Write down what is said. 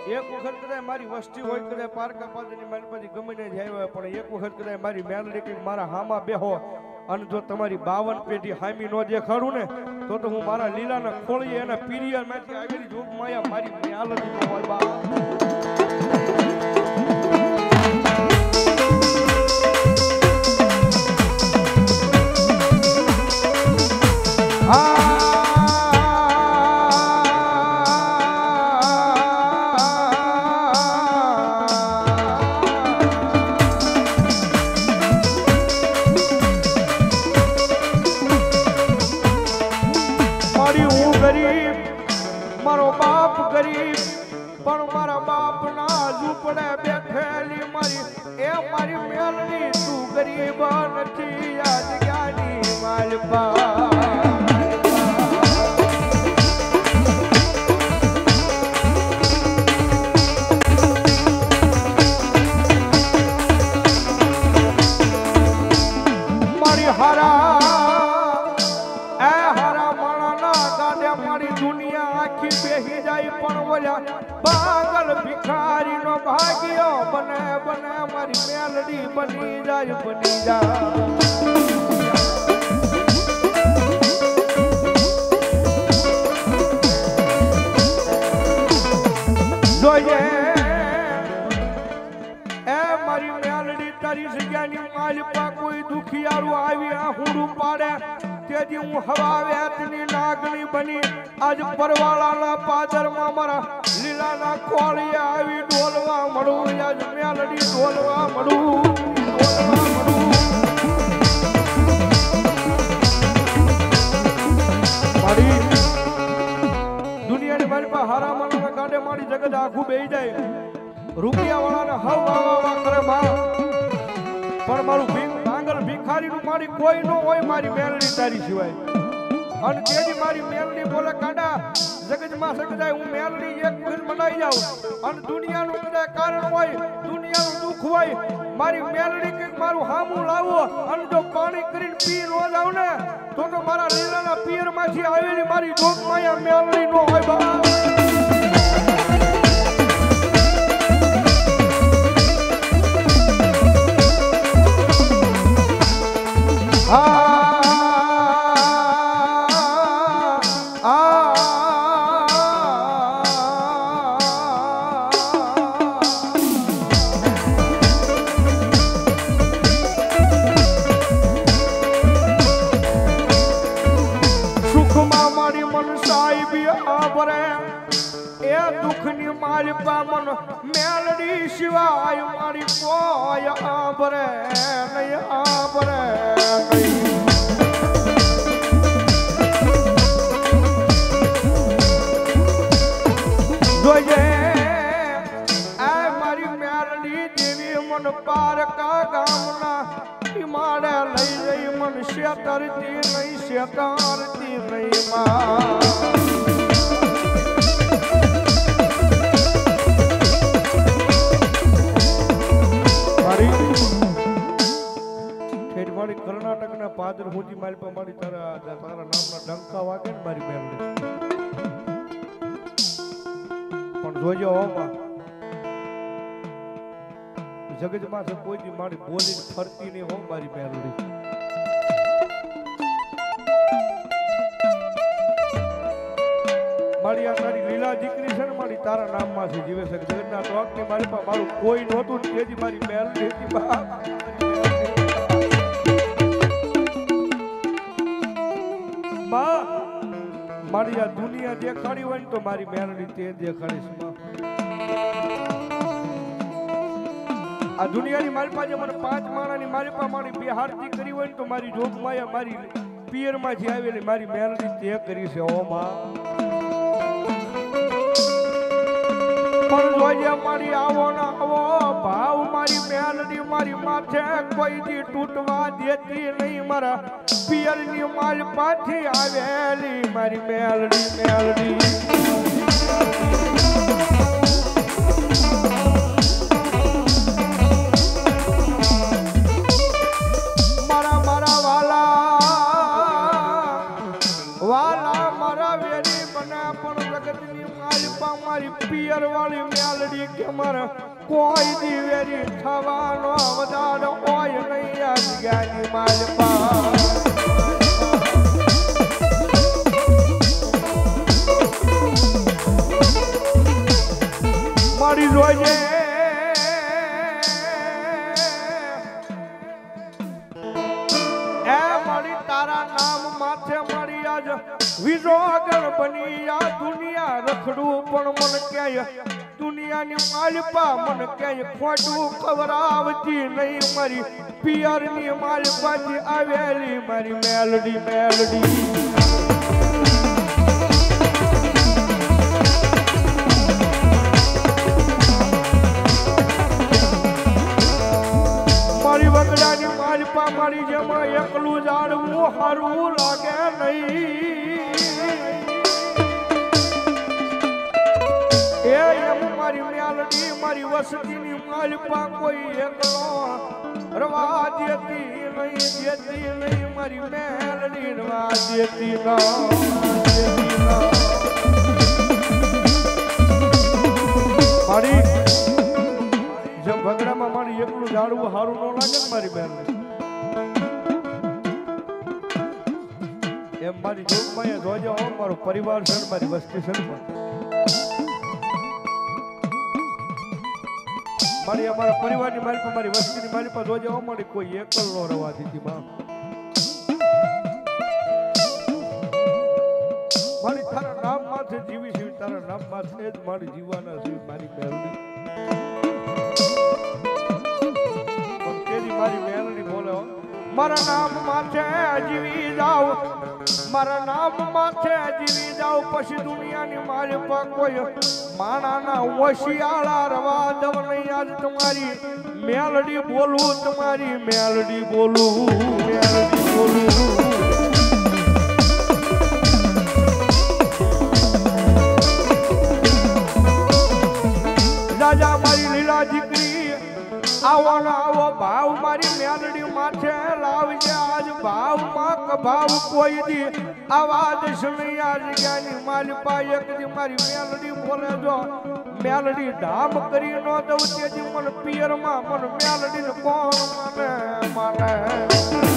એક વખત કદાચ મારી વસ્તી હોય કદાચ પારકા પાદરની મારી પાસે ગમે ને જાય હોય પણ એક વખત કદાચ મારી મેલડી કે મારા હામાં બેહો અને જો તમારી 52 પેઢી હામી નો દેખાડું ને તો હું મારા લીલાના ખોળીએ એના પીરિયડમાંથી આગળ જોગ માયા મારી મેલડી નો હોય બા પાગલ ભિખારી નો ભાગ્યો બને બને મારી મેલડી બની જાય જોઈએ એ મારી મેલડી તારી જગ્યાની માલિપા કોઈ દુખિયારું આવી આહુડું પાડે તેથી હું હવા વેતની નાગણી બની આજ પરવાળાના પાદરમાં મારા લીલાના ખોળીએ આવી ડોલવા મળું આજ મેલડી ડોલવા મળું મારી દુનિયાની મારી પાસે હારા માણસના ગાડે મારી જગત આખું બેહી જાય રૂપિયા વાળાને હવા કરે માં પણ મારું ભાંગર ભિખારીનું મારી કોઈ ન હોય મારી મેલડી તારી સિવાય અને તેજી મારી મેલડી બોલે કાડા જગતમાં સકજાય હું મેલડી એક ફિલ્મ બનાવી જાઉં અને દુનિયાનું કદાચ કારણ હોય દુનિયાનું દુઃખ હોય મારી મેલડી કંઈક મારું હામું લાવો અને જો પાણી કરીને પી ન જાવ ને તો મારા લીલાના પિયરમાંથી આવેલી મારી જોગમાયા મેલડી નો હોય બા મેલડી શિવાય મારી કોઈ આભરે નહીં આભરે જોઈએ આ મારી મેલડી દેવી મન પારકા ગામના મારે લઈ જઈ મન શેતરતી નહીં માં કર્ણાટકના પાદર હોજી મારી પર મારી તારા નામના ડંકા વાગે ને મારી મેલડી પણ જોજો હોમાં જગતમાં કોઈ દી મારી બોલી ફરતી નહીં હો મારી મેલડી મારી આ તારી લીલા દીકરી છે ને મારી તારા નામમાં છે જીવે છે જગતના ટોક ની મારી પાસે મારું કોઈ નહોતું તેથી મારી મેલડી હતી બા મારી આ દુનિયા દેખાડી હોય ને તો મારી મેલડી તે દેખાડીશ આ દુનિયાની મારી પાસે મને 5 માણાની મારી પાસે મારી બે હારતી કરી હોય ને તો મારી જોગમાયા મારી પિયરમાંથી આવેલી મારી મેલડી તે કરી છે ઓ માં પણ જોઈએ મારી આવો ના આવો ભાવ મારી મેલડી મારી માથે કોઈ દી તૂટવા દેતી નહીં મારા પિયરની માલ પાછી આવેલી મારી મેલડી મારા વાલા મારા વેરી બને પણ જગતની માલ પા મારી પિયર વાળી મેલડી કે મારે કોઈ દિવેરી થવાનો અવદાન હોય નહીં આ જગ્યાની માલપા મારી જોઈએ એ મારી તારા નામ માથે મારી આજ વિજો આગળ બની આ દુનિયા રખડું પણ મન ક્યાંય દુનિયાની માલપા મન ક્યાંય ખોટું ખવડાવતી નહીં મારી પિયરની માલપાથી આવેલી મારી મેલડી મેલડી મારી વગડાની માલપા મારી જેમાં એકલું જાડવું હારું લાગે નહીં એમ મારી મેલડી મારી વસતીની માલપા કોઈ એકલો રવા દેતી નહીં મારી મેલડી રવા દેતી મારી જેમ ભગડામાં મારી એકલું ઝાડવું સારું ન લાગે ને મારી બેન એમ મારી જોગમાં જોજો મારો પરિવાર છે મારી વસ્તી છે મારી અમારા પરિવારની મારી પર મારી વસ્તીની મારી પર જોજો મારી કોઈ એકલ નો રવા દીધી માં મારી તારા નામ માથે જીવી છે તારા નામ માથે જ મારી જીવવાના છે મારી મેલડી મારી મેલડી બોલો મારા નામ માથે જીવી જાવ મારા નામ માથે જીવી જાવ પછી દુનિયાની મારી પર કોઈ માણાના ઓશિયાળા રવા દવ નહીં આજ તમારી મેલડી બોલું તમારી મેલડી બોલું રાજા મારી લીલા દીકરી આવો ના આવો ભાવ મારી મેલડી માથે લાવજે આજ ભાવ માં ભાવ કોઈ દી આવાજ સુની આ જગ્યાની માલપા એક દી મારી મેલડી બોલે જો મેલડી ધામ કરી નો દઉં તેથી મને પિયર માં મને મેલડી ને કોણ માને